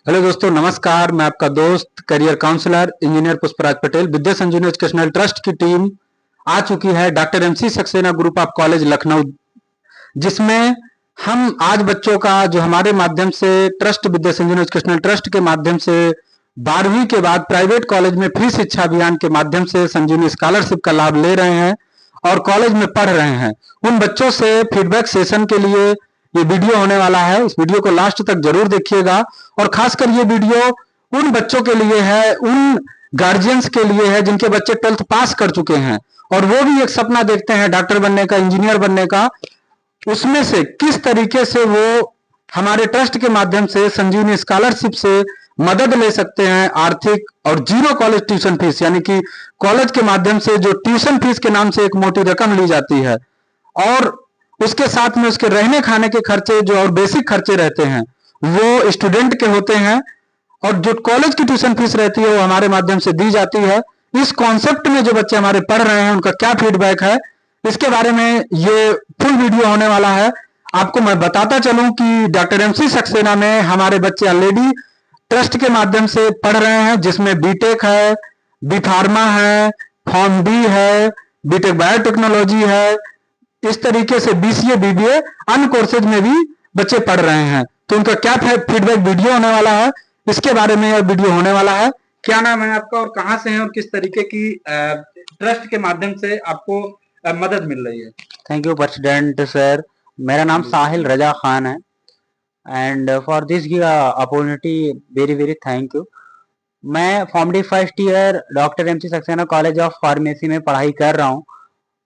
Hello दोस्तों, नमस्कार। मैं आपका दोस्त career counsellor engineer Pushpraj Patel. Vidya Sanjeevani educational trust की टीम आ चुकी है doctor MC Saxena group of college Lucknow, जिसमें हम आज बच्चों का जो हमारे माध्यम से trust Vidya Sanjeevani educational trust के माध्यम से 12वीं के बाद प्राइवेट कॉलेज में फ्री शिक्षा अभियान के माध्यम से संजीवनी स्कॉलरशिप का लाभ ले रहे हैं और कॉलेज में पढ़ रहे हैं। उन बच्चों से फीडबैक सेशन के लिए ये वीडियो होने वाला है। इस वीडियो को लास्ट तक जरूर देखिएगा और खासकर ये वीडियो उन बच्चों के लिए है, उन गार्जियंस के लिए है जिनके बच्चे 12th पास कर चुके हैं और वो भी एक सपना देखते हैं डॉक्टर बनने का, इंजीनियर बनने का। उसमें से किस तरीके से वो हमारे ट्रस्ट के माध्यम से संजीवनी स्कॉलरशिप से मदद ले सकते हैं आर्थिक, और जीरो कॉलेज ट्यूशन फीस, यानी कि कॉलेज के माध्यम से जो ट्यूशन फीस के नाम से एक मोटी रकम ली जाती है और उसके साथ में उसके रहने खाने के खर्चे जो और बेसिक खर्चे रहते हैं वो स्टूडेंट के होते हैं और जो कॉलेज की ट्यूशन फीस रहती है वो हमारे माध्यम से दी जाती है। इस कॉन्सेप्ट में जो बच्चे हमारे पढ़ रहे हैं उनका क्या फीडबैक है, इसके बारे में ये फुल वीडियो होने वाला है। आपको मैं बताता चलूं कि डॉक्टर एमसी सक्सेना में हमारे बच्चे ऑलरेडी ट्रस्ट के माध्यम से पढ़ रहे हैं, जिसमें बीटेक है, बी फार्मा है, फॉर्म डी है, बीटेक बायोटेक्नोलॉजी है, इस तरीके से बीसीए, बीबीए, अन्य कोर्सेज में भी बच्चे पढ़ रहे हैं। तो उनका क्या फीडबैक वीडियो होने वाला है, इसके बारे में यह वीडियो होने वाला है। क्या नाम है आपका और कहां से है और किस तरीके की ट्रस्ट के माध्यम से आपको मदद मिल रही है? Thank you president sir. मेरा नाम साहिल रजा खान है and for this opportunity very very thank you. मैं pharm D first year doctor MC Saxena college of pharmacy में पढ़ाई कर रहा हूँ।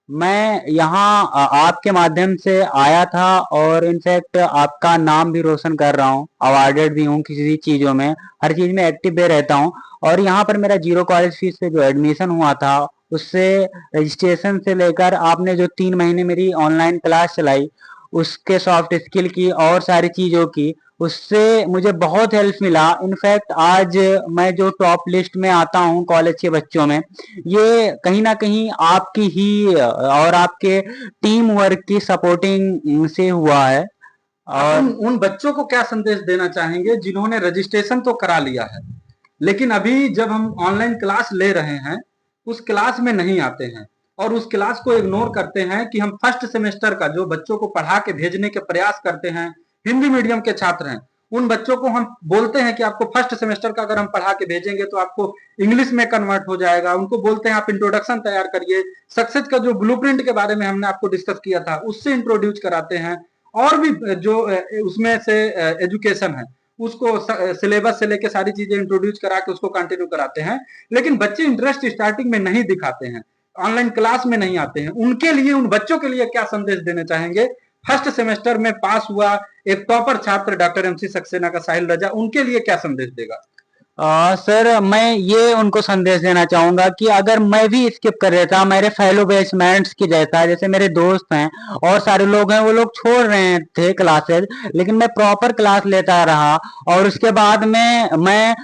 मैं यहाँ आपके माध्यम से आया था और इनफैक्ट आपका नाम भी रोशन कर रहा हूँ, अवार्डेड भी हूँ किसी चीज़ों में, हर चीज़ में एक्टिव भी रहता हूँ। और यहाँ पर मेरा जीरो कॉलेज फीस से जो एडमिशन हुआ था उससे रजिस्ट्रेशन से लेकर आपने जो 3 महीने मेरी ऑनलाइन क्लास चलाई उसके सॉफ्ट स्किल की और सारी चीज़ों की, उससे मुझे बहुत हेल्प मिला। इनफैक्ट आज मैं जो टॉप लिस्ट में आता हूँ कॉलेज के बच्चों में, ये कहीं ना कहीं आपकी ही और आपके टीम वर्क की सपोर्टिंग से हुआ है। और उन बच्चों को क्या संदेश देना चाहेंगे जिन्होंने रजिस्ट्रेशन तो करा लिया है लेकिन अभी जब हम ऑनलाइन क्लास ले रहे हैं उस क्लास में नहीं आते हैं और उस क्लास को इग्नोर करते हैं कि हम फर्स्ट सेमेस्टर का जो बच्चों को पढ़ा के भेजने के प्रयास करते हैं, हिंदी मीडियम के छात्र हैं, उन बच्चों को हम बोलते हैं कि आपको फर्स्ट सेमेस्टर का अगर हम पढ़ा के भेजेंगे तो आपको इंग्लिश में कन्वर्ट हो जाएगा। उनको बोलते हैं आप इंट्रोडक्शन तैयार करिए, सक्सेस का जो ब्लूप्रिंट के बारे में हमने आपको डिस्कस किया था उससे इंट्रोड्यूस कराते हैं और भी जो उसमें से एजुकेशन है उसको सिलेबस से लेके सारी चीजें इंट्रोड्यूस करा के उसको कंटिन्यू कराते हैं। लेकिन बच्चे इंटरेस्ट स्टार्टिंग में नहीं दिखाते हैं, ऑनलाइन क्लास में नहीं आते हैं। उनके लिए, उन बच्चों के लिए क्या संदेश देना चाहेंगे? फर्स्ट सेमेस्टर में पास हुआ एक टॉपर छात्र डॉक्टर एमसी सक्सेना का साहिल रजा, उनके लिए क्या संदेश देगा? सर मैं ये उनको संदेश देना चाहूंगा कि अगर मैं भी स्किप कर रहा था मेरे फेलो बैचमेंट्स की जैसा, जैसे मेरे दोस्त हैं और सारे लोग हैं वो लोग छोड़ रहे थे क्लासेस, लेकिन मैं प्रॉपर क्लास लेता रहा और उसके बाद में मैं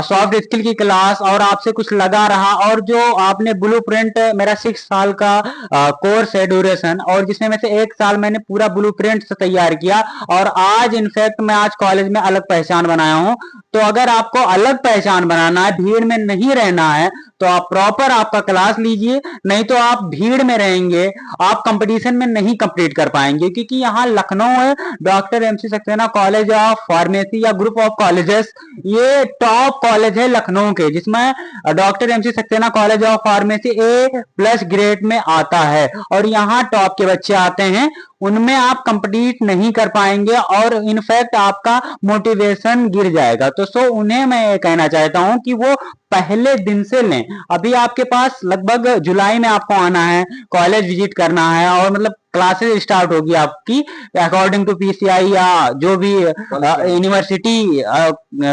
सॉफ्ट स्किल की क्लास और आपसे कुछ लगा रहा। और जो आपने ब्लूप्रिंट, मेरा 6 साल का कोर्स है ड्यूरेशन, और जिसमें में से 1 साल मैंने पूरा ब्लूप्रिंट से तैयार किया और आज इनफैक्ट मैं आज कॉलेज में अलग पहचान बनाया हूँ। तो अगर आपको अलग पहचान बनाना है, भीड़ में नहीं रहना है, तो आप प्रॉपर आपका क्लास लीजिए, नहीं तो आप भीड़ में रहेंगे, आप कंपटीशन में नहीं कंप्लीट कर पाएंगे। क्योंकि यहाँ लखनऊ है doctor MC Saxena college of pharmacy या ग्रुप ऑफ कॉलेजेस, ये टॉप कॉलेज है लखनऊ के, जिसमें doctor MC Saxena college of pharmacy A+ grade में आता है और यहाँ टॉप के बच्चे आते हैं। उनमें आप कंप्लीट नहीं कर पाएंगे और इनफैक्ट आपका मोटिवेशन गिर जाएगा। तो उन्हें मैं ये कहना चाहता हूं कि वो पहले दिन से लें। अभी आपके पास लगभग जुलाई में आपको आना है, कॉलेज विजिट करना है और मतलब क्लासेस स्टार्ट होगी आपकी अकॉर्डिंग टू पीसीआई या जो भी यूनिवर्सिटी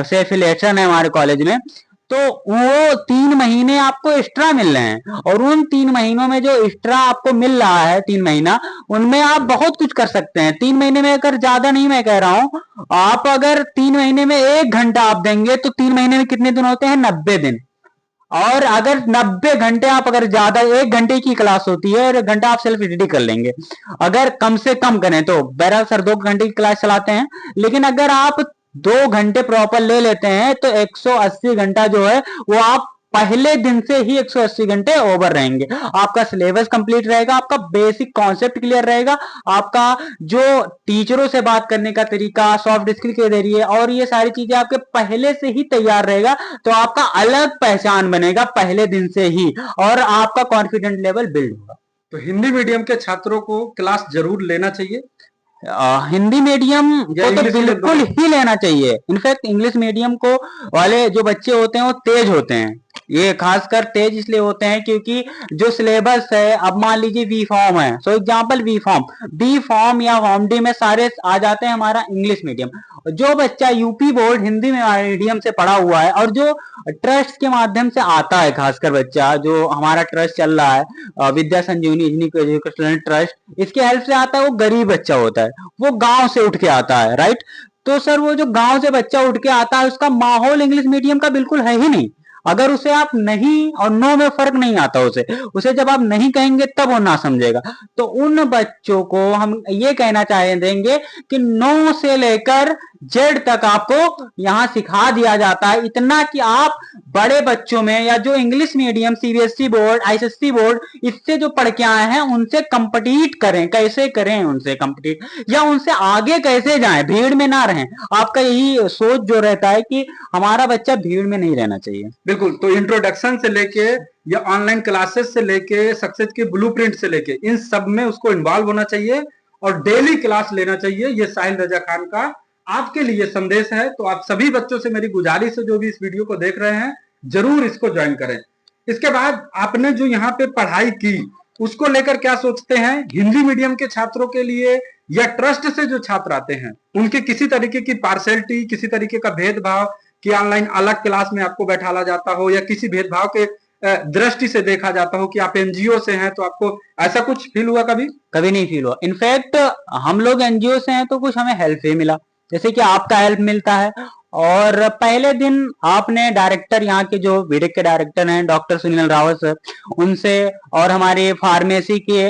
से एफिलिएशन है हमारे कॉलेज में। तो वो 3 महीने आपको एक्स्ट्रा मिल रहे हैं और उन 3 महीनों में जो एक्स्ट्रा आपको मिल रहा है 3 महीना, उनमें आप बहुत कुछ कर सकते हैं। 3 महीने में अगर ज्यादा नहीं मैं कह रहा हूं, आप अगर 3 महीने में 1 घंटा आप देंगे तो 3 महीने में कितने दिन होते हैं? 90 दिन। और अगर 90 घंटे आप अगर ज्यादा, 1 घंटे की क्लास होती है और 1 घंटा आप सेल्फ स्टडी कर लेंगे। अगर कम से कम करें तो बहरहाल सर 2 घंटे की क्लास चलाते हैं, लेकिन अगर आप 2 घंटे प्रॉपर ले लेते हैं तो 180 घंटा जो है वो आप पहले दिन से ही 180 घंटे ओवर रहेंगे। आपका सिलेबस कंप्लीट रहेगा, आपका बेसिक कॉन्सेप्ट क्लियर रहेगा, आपका जो टीचरों से बात करने का तरीका, सॉफ्ट स्किल के जरिए और ये सारी चीजें आपके पहले से ही तैयार रहेगा। तो आपका अलग पहचान बनेगा पहले दिन से ही और आपका कॉन्फिडेंट लेवल बिल्ड होगा। तो हिंदी मीडियम के छात्रों को क्लास जरूर लेना चाहिए। हिंदी मीडियम को तो बिल्कुल ही लेना चाहिए। इनफैक्ट इंग्लिश मीडियम को वाले जो बच्चे होते हैं वो तेज होते हैं। ये खासकर तेज इसलिए होते हैं क्योंकि जो सिलेबस है, अब मान लीजिए वी फॉर्म है, सो एग्जांपल बी फॉर्म या फॉर्म डी में सारे आ जाते हैं हमारा इंग्लिश मीडियम। जो बच्चा यूपी बोर्ड हिंदी मीडियम से पढ़ा हुआ है और जो ट्रस्ट के माध्यम से आता है, खासकर बच्चा जो हमारा ट्रस्ट चल रहा है विद्या संजीवनी एजुकेशनल ट्रस्ट, इसके हेल्प से आता है, वो गरीब बच्चा होता है, वो गांव से उठ के आता है, राइट। तो सर वो जो गांव से बच्चा उठ के आता है उसका माहौल इंग्लिश मीडियम का बिल्कुल है ही नहीं। अगर उसे आप नहीं और नो में फर्क नहीं आता, उसे जब आप नहीं कहेंगे तब वो ना समझेगा। तो उन बच्चों को हम ये कहना चाहे देंगे कि नो से लेकर जेड तक आपको यहाँ सिखा दिया जाता है, इतना कि आप बड़े बच्चों में या जो English medium CBSE board ICSE board इससे जो पढ़ के आए हैं उनसे कंपीट करें, कैसे करें उनसे कंपीट या उनसे आगे कैसे जाएं, भीड़ में ना रहें। आपका यही सोच जो रहता है कि हमारा बच्चा भीड़ में नहीं रहना चाहिए। बिल्कुल। तो इंट्रोडक्शन से लेके या ऑनलाइन क्लासेस से लेके सक्सेस के ब्लूप्रिंट से लेके इन सब में उसको इन्वॉल्व होना चाहिए और डेली क्लास लेना चाहिए। ये साहिल रजा खान का आपके लिए संदेश है। तो आप सभी बच्चों से मेरी गुजारिश है जो भी इस वीडियो को देख रहे हैं जरूर इसको ज्वाइन करें। इसके बाद आपने जो यहाँ पे पढ़ाई की उसको लेकर क्या सोचते हैं? हिंदी मीडियम के छात्रों के लिए या ट्रस्ट से जो छात्र आते हैं उनके किसी तरीके की पार्शलिटी, किसी तरीके का भेदभाव कि ऑनलाइन अलग क्लास में आपको बैठाला जाता हो या किसी भेदभाव के दृष्टि से देखा जाता हो कि आप एनजीओ से हैं तो आपको ऐसा कुछ फील हुआ? कभी कभी नहीं फील हुआ। इनफैक्ट हम लोग एनजीओ से हैं तो कुछ हमें हेल्प भी मिला, जैसे कि आपका हेल्प मिलता है। और पहले दिन आपने डायरेक्टर, यहाँ के जो बीटेक के डायरेक्टर हैं डॉक्टर सुनील रावत सर, उनसे और हमारे फार्मेसी के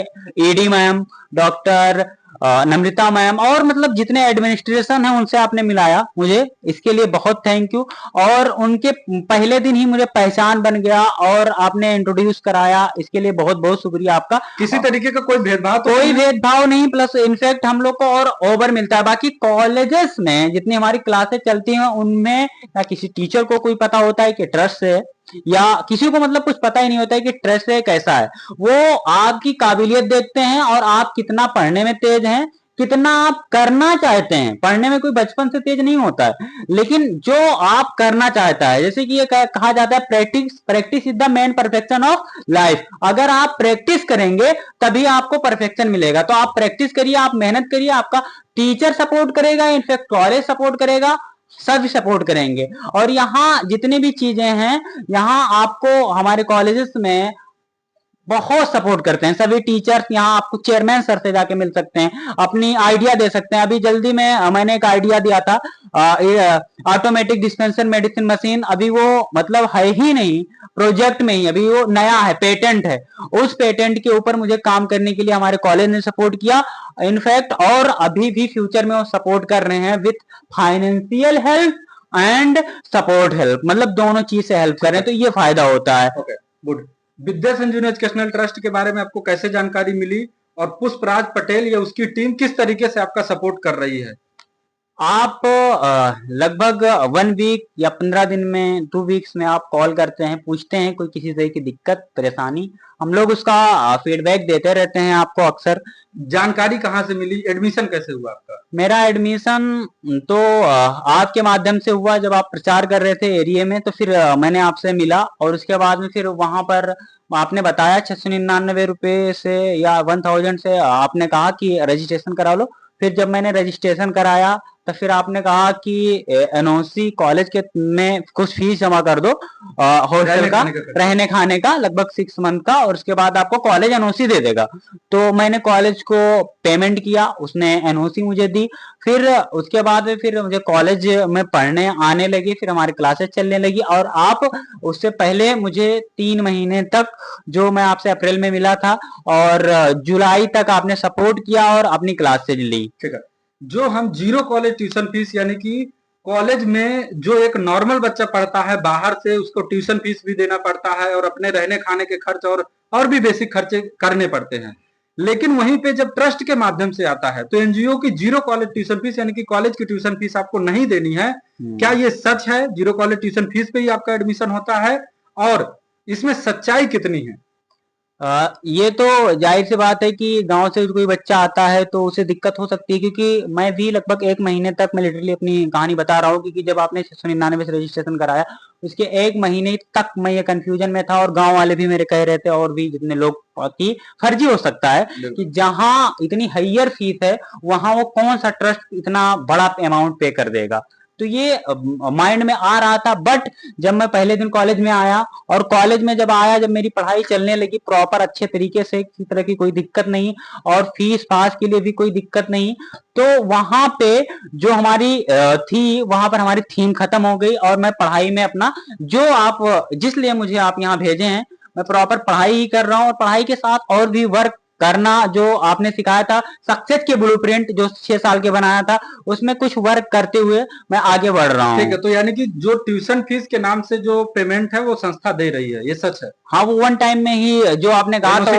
ईडी मैम डॉक्टर नम्रता मैम और मतलब जितने एडमिनिस्ट्रेशन है उनसे आपने मिलाया, मुझे इसके लिए बहुत थैंक यू। और उनके पहले दिन ही मुझे पहचान बन गया और आपने इंट्रोड्यूस कराया, इसके लिए बहुत बहुत शुक्रिया आपका। किसी तरीके का कोई भेदभाव तो कोई भेदभाव नहीं, प्लस इनफैक्ट हम लोग को और ओवर मिलता है। बाकी कॉलेजेस में जितनी हमारी क्लासेस चलती हैं उनमें ना किसी टीचर को कोई पता होता है कि ट्रस्ट है, या किसी को मतलब कुछ पता ही नहीं होता है कि ट्रस्ट है कैसा है। वो आपकी काबिलियत देखते हैं और आप कितना पढ़ने में तेज हैं, कितना आप करना चाहते हैं। पढ़ने में कोई बचपन से तेज नहीं होता है, लेकिन जो आप करना चाहता है, जैसे कि ये कहा जाता है practice is the main perfection of life. अगर आप प्रैक्टिस करेंगे तभी आपको परफेक्शन मिलेगा। तो आप प्रैक्टिस करिए, आप मेहनत करिए, आपका टीचर सपोर्ट करेगा, इनफैक्ट कॉलेज सपोर्ट करेगा, सब सपोर्ट करेंगे। और यहाँ जितनी भी चीजें हैं, यहाँ आपको हमारे कॉलेजेस में बहुत सपोर्ट करते हैं सभी टीचर्स। यहाँ आपको चेयरमैन सर से जाके मिल सकते हैं, अपनी आइडिया दे सकते हैं। अभी जल्दी में मैंने एक आइडिया दिया था, ऑटोमेटिक डिस्पेंसर मेडिसिन मशीन, अभी वो मतलब है ही नहीं प्रोजेक्ट में ही, अभी वो नया है, पेटेंट है। उस पेटेंट के ऊपर मुझे काम करने के लिए हमारे कॉलेज ने सपोर्ट किया इनफैक्ट, और अभी भी फ्यूचर में वो सपोर्ट कर रहे हैं with financial help and support help, मतलब दोनों चीज से हेल्प करें तो ये फायदा होता है। Okay, good. Vidya Sanjeevani educational trust के बारे में आपको कैसे जानकारी मिली और पुष्पराज पटेल या उसकी टीम किस तरीके से आपका सपोर्ट कर रही है? आप लगभग 1 वीक या 15 दिन में 2 वीक्स में आप कॉल करते हैं, पूछते हैं कोई किसी तरह की दिक्कत परेशानी, हम लोग उसका फीडबैक देते रहते हैं आपको अक्सर। जानकारी कहाँ से मिली? एडमिशन कैसे हुआ आपका? मेरा एडमिशन तो आपके माध्यम से हुआ, जब आप प्रचार कर रहे थे एरिया में तो फिर मैंने आपसे मिला और उसके बाद में फिर वहां पर आपने बताया 699 रुपए से या 1000 से आपने कहा कि रजिस्ट्रेशन करा लो। फिर जब मैंने रजिस्ट्रेशन कराया तो फिर आपने कहा कि एनओसी कॉलेज के में कुछ फीस जमा कर दो हॉस्टल का, रहने खाने का, लगभग 6 मंथ का, और उसके बाद आपको कॉलेज एनओसी दे देगा। तो मैंने कॉलेज को पेमेंट किया, उसने एनओसी मुझे दी। फिर उसके बाद में फिर मुझे कॉलेज में पढ़ने आने लगी, फिर हमारी क्लासेस चलने लगी। और आप उससे पहले मुझे 3 महीने तक, जो मैं आपसे अप्रैल में मिला था और जुलाई तक आपने सपोर्ट किया और अपनी क्लासेज ली। ठीक है। जो हम जीरो कॉलेज ट्यूशन फीस यानी कि कॉलेज में जो एक नॉर्मल बच्चा पढ़ता है बाहर से, उसको ट्यूशन फीस भी देना पड़ता है और अपने रहने खाने के खर्च और भी बेसिक खर्चे करने पड़ते हैं। लेकिन वहीं पे जब ट्रस्ट के माध्यम से आता है तो एनजीओ की जीरो कॉलेज ट्यूशन फीस, यानी कि कॉलेज की ट्यूशन फीस आपको नहीं देनी है। क्या ये सच है? जीरो कॉलेज ट्यूशन फीस पे ही आपका एडमिशन होता है? और इसमें सच्चाई कितनी है? ये तो जाहिर सी बात है कि गांव से कोई बच्चा आता है तो उसे दिक्कत हो सकती है, क्योंकि मैं भी लगभग 1 महीने तक मैं लिटरली अपनी कहानी बता रहा हूँ, क्योंकि जब आपने 699 से रजिस्ट्रेशन कराया उसके 1 महीने तक मैं ये कंफ्यूजन में था, और गांव वाले भी मेरे कह रहे थे और भी जितने लोग कि फर्जी हो सकता है कि जहां इतनी हाइयर फीस है वहां वो कौन सा ट्रस्ट इतना बड़ा अमाउंट पे कर देगा। तो ये माइंड में आ रहा था। बट जब मैं पहले दिन कॉलेज में आया और कॉलेज में जब आया, जब मेरी पढ़ाई चलने लगी प्रॉपर अच्छे तरीके से, किसी तरह की कोई दिक्कत नहीं और फीस पास के लिए भी कोई दिक्कत नहीं, तो वहां पे जो हमारी थी, वहां पर हमारी थीम खत्म हो गई और मैं पढ़ाई में अपना जो आप जिस लिए मुझे आप यहाँ भेजे हैं मैं प्रॉपर पढ़ाई ही कर रहा हूँ, और पढ़ाई के साथ और भी वर्क करना जो आपने सिखाया था, सक्सेस के ब्लूप्रिंट जो 6 साल के बनाया था, उसमें कुछ वर्क करते हुए मैं आगे बढ़ रहा हूँ। ठीक है, तो यानी कि जो ट्यूशन फीस के नाम से जो पेमेंट है वो संस्था दे रही है, ये सच है? हाँ, वो वन टाइम में ही जो आपने कहा था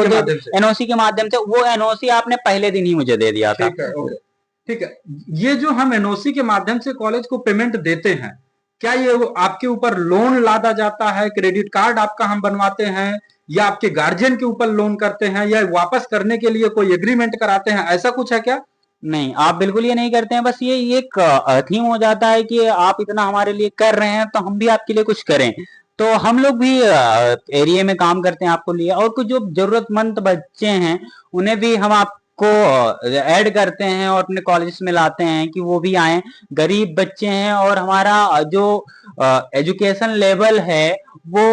एनओसी के माध्यम से, वो एनओसी आपने पहले दिन ही मुझे दे दिया था। ठीक है, ओके, ठीक है। ये जो हम एनओसी के माध्यम से कॉलेज को पेमेंट देते हैं, क्या ये आपके ऊपर लोन लादा जाता है, क्रेडिट कार्ड आपका हम बनवाते हैं, या आपके गार्जियन के ऊपर लोन करते हैं, या वापस करने के लिए कोई एग्रीमेंट कराते हैं, ऐसा कुछ है क्या? नहीं, आप बिल्कुल ये नहीं करते हैं। बस ये एक थीम हो जाता है कि आप इतना हमारे लिए कर रहे हैं तो हम भी आपके लिए कुछ करें। तो हम लोग भी एरिया में काम करते हैं आपको लिए, और कुछ जो जरूरतमंद बच्चे हैं उन्हें भी हम आपको ऐड करते हैं और अपने कॉलेज में लाते हैं कि वो भी आए। गरीब बच्चे हैं और हमारा जो एजुकेशन लेवल है वो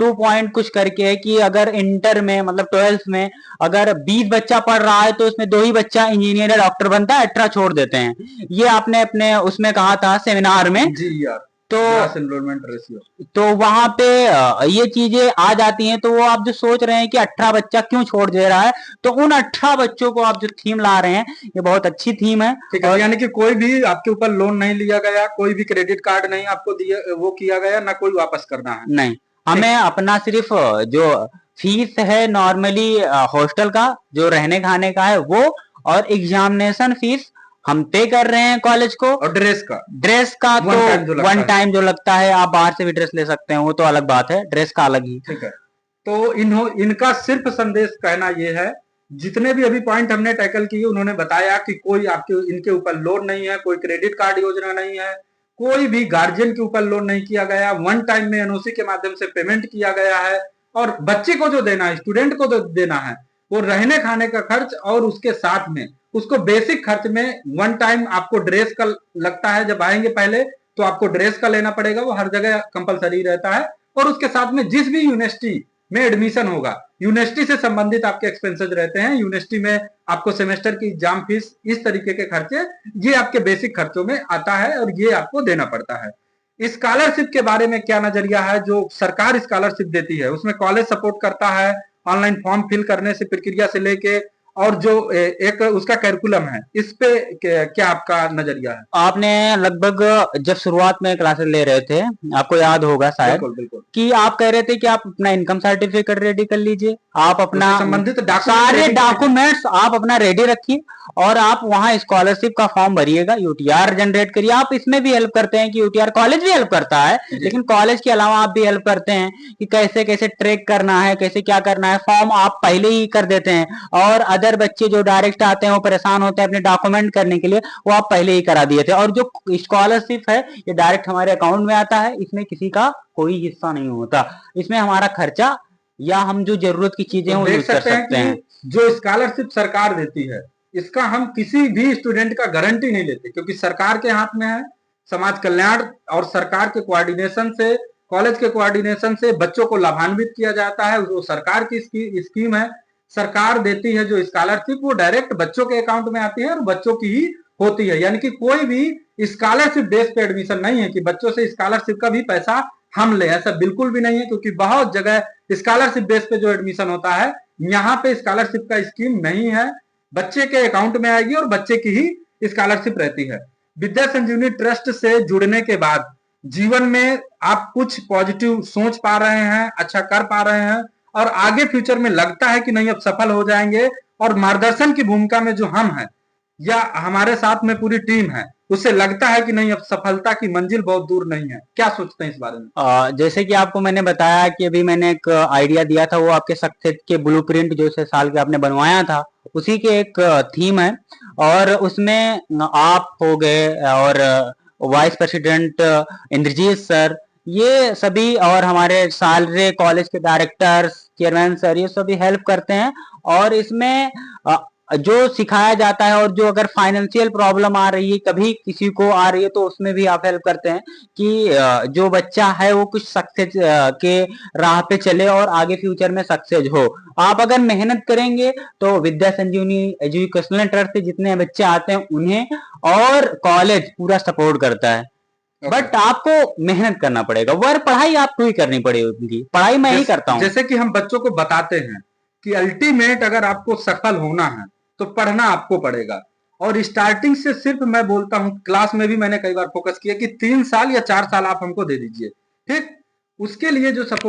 2 पॉइंट कुछ करके है कि अगर इंटर में मतलब 12th में अगर 20 बच्चा पढ़ रहा है तो उसमें 2 ही बच्चा इंजीनियर या डॉक्टर बनता है, 18 छोड़ देते हैं। ये आपने अपने उसमें कहा था सेमिनार में। जी यार, तो एनरोलमेंट रेशियो, तो वहां पे ये चीजें आ जाती हैं। तो वो आप जो सोच रहे हैं कि 18 बच्चा क्यों छोड़ दे रहा है, तो उन 18 बच्चों को आप जो थीम ला रहे हैं ये बहुत अच्छी थीम है। ठीक है, यानी कि कोई भी आपके ऊपर लोन नहीं लिया गया, कोई भी क्रेडिट कार्ड नहीं आपको दिया, वो किया गया ना, कोई वापस करना है? नहीं, हमें अपना सिर्फ जो फीस है नॉर्मली हॉस्टल का जो रहने खाने का है वो, और एग्जामिनेशन फीस हम पे कर रहे हैं कॉलेज को। और ड्रेस का तो वन टाइम जो लगता है, आप बाहर से भी ड्रेस ले सकते हैं, वो तो अलग बात है, ड्रेस का अलग ही। ठीक है, तो इनका सिर्फ संदेश कहना ये है, जितने भी अभी पॉइंट हमने टैकल किए उन्होंने बताया कि कोई आपके इनके ऊपर लोन नहीं है, कोई क्रेडिट कार्ड योजना नहीं है, कोई भी गार्जियन के ऊपर लोन नहीं किया गया, वन टाइम में एनओसी के माध्यम से पेमेंट किया गया है, और बच्चे को जो देना है, स्टूडेंट को जो देना है, वो रहने खाने का खर्च और उसके साथ में उसको बेसिक खर्च में वन टाइम आपको ड्रेस का लगता है। जब आएंगे पहले तो आपको ड्रेस का लेना पड़ेगा, वो हर जगह कंपलसरी रहता है, और उसके साथ में जिस भी यूनिवर्सिटी में एडमिशन होगा, यूनिवर्सिटी से संबंधित आपके एक्सपेंसेस रहते हैं, यूनिवर्सिटी में आपको सेमेस्टर की एग्जाम फीस, इस तरीके के खर्चे, ये आपके बेसिक खर्चों में आता है और ये आपको देना पड़ता है। स्कॉलरशिप के बारे में क्या नजरिया है? जो सरकार स्कॉलरशिप देती है उसमें कॉलेज सपोर्ट करता है, ऑनलाइन फॉर्म फिल करने से प्रक्रिया से लेके, और जो एक उसका कैरिकुलम है, इस पे क्या आपका नजरिया है? आपने लगभग जब शुरुआत में क्लासेस ले रहे थे, आपको याद होगा शायद, बिल्कुल बिल्कुल, कि आप कह रहे थे कि आप अपना इनकम सर्टिफिकेट रेडी कर लीजिए, आप अपना संबंधित सारे डॉक्यूमेंट्स आप अपना रेडी रखिए और आप वहां स्कॉलरशिप का फॉर्म भरिएगा, यूटीआर जनरेट करिए। आप इसमें भी हेल्प करते हैं कि यूटीआर कॉलेज भी हेल्प करता है, लेकिन कॉलेज के अलावा आप भी हेल्प करते हैं कि कैसे कैसे ट्रैक करना है, कैसे क्या करना है। फॉर्म आप पहले ही कर देते हैं, और अदर बच्चे जो डायरेक्ट आते हैं वो परेशान होते हैं अपने डॉक्यूमेंट करने के लिए, वो आप पहले ही करा दिए थे। और जो स्कॉलरशिप है ये डायरेक्ट हमारे अकाउंट में आता है, इसमें किसी का कोई हिस्सा नहीं होता, इसमें हमारा खर्चा या हम जो जरूरत की चीजें वो यूज कर सकते हैं। जो स्कॉलरशिप सरकार देती है इसका हम किसी भी स्टूडेंट का गारंटी नहीं लेते, क्योंकि सरकार के हाथ में है। समाज कल्याण और सरकार के कोऑर्डिनेशन से, कॉलेज के कोऑर्डिनेशन से बच्चों को लाभान्वित किया जाता है, वो सरकार की स्कीम है। सरकार देती है जो स्कॉलरशिप, वो डायरेक्ट बच्चों के अकाउंट में आती है और बच्चों की ही होती है। यानी कि कोई भी स्कॉलरशिप बेस पे एडमिशन नहीं है कि बच्चों से स्कॉलरशिप का भी पैसा हम ले, ऐसा बिल्कुल भी नहीं है। क्योंकि बहुत जगह स्कॉलरशिप बेस पे जो एडमिशन होता है, यहाँ पे स्कॉलरशिप का स्कीम नहीं है, बच्चे के अकाउंट में आएगी और बच्चे की ही स्कॉलरशिप रहती है। विद्या संजीवनी ट्रस्ट से जुड़ने के बाद जीवन में आप कुछ पॉजिटिव सोच पा रहे हैं, अच्छा कर पा रहे हैं, और आगे फ्यूचर में लगता है कि नहीं अब सफल हो जाएंगे, और मार्गदर्शन की भूमिका में जो हम हैं या हमारे साथ में पूरी टीम है, उससे लगता है कि नहीं अब सफलता की मंजिल बहुत दूर नहीं है। क्या सोचते हैं इस बारे में? जैसे कि आपको मैंने बताया कि अभी मैंने एक आइडिया दिया था, वो आपके सक्सेस के ब्लूप्रिंट जो 6 साल के आपने बनवाया था, उसी के एक थीम है। और उसमें आप हो गए और वाइस प्रेसिडेंट इंद्रजीत सर, ये सभी, और हमारे सारे कॉलेज के डायरेक्टर्स, चेयरमैन सर, ये सभी हेल्प करते हैं। और इसमें जो सिखाया जाता है, और जो अगर फाइनेंशियल प्रॉब्लम आ रही है, कभी किसी को आ रही है, तो उसमें भी आप हेल्प करते हैं कि जो बच्चा है वो कुछ सक्सेस के राह पे चले और आगे फ्यूचर में सक्सेस हो। आप अगर मेहनत करेंगे तो विद्या संजीवनी एजुकेशनल ट्रस्ट से जितने बच्चे आते हैं उन्हें और कॉलेज पूरा सपोर्ट करता है। बट आपको मेहनत करना पड़ेगा, वर्क पढ़ाई आपको ही करनी पड़ेगी, उनकी पढ़ाई मैं ही करता हूँ। जैसे कि हम बच्चों को बताते हैं कि अल्टीमेट अगर आपको सफल होना है तो पढ़ना आपको पड़ेगा। और स्टार्टिंग से सिर्फ मैं बोलता हूँ, क्लास में भी मैंने कई बार फोकस किया कि 3 साल या 4 साल आप हमको दे दीजिए, ठीक, उसके लिए जो सपोर्ट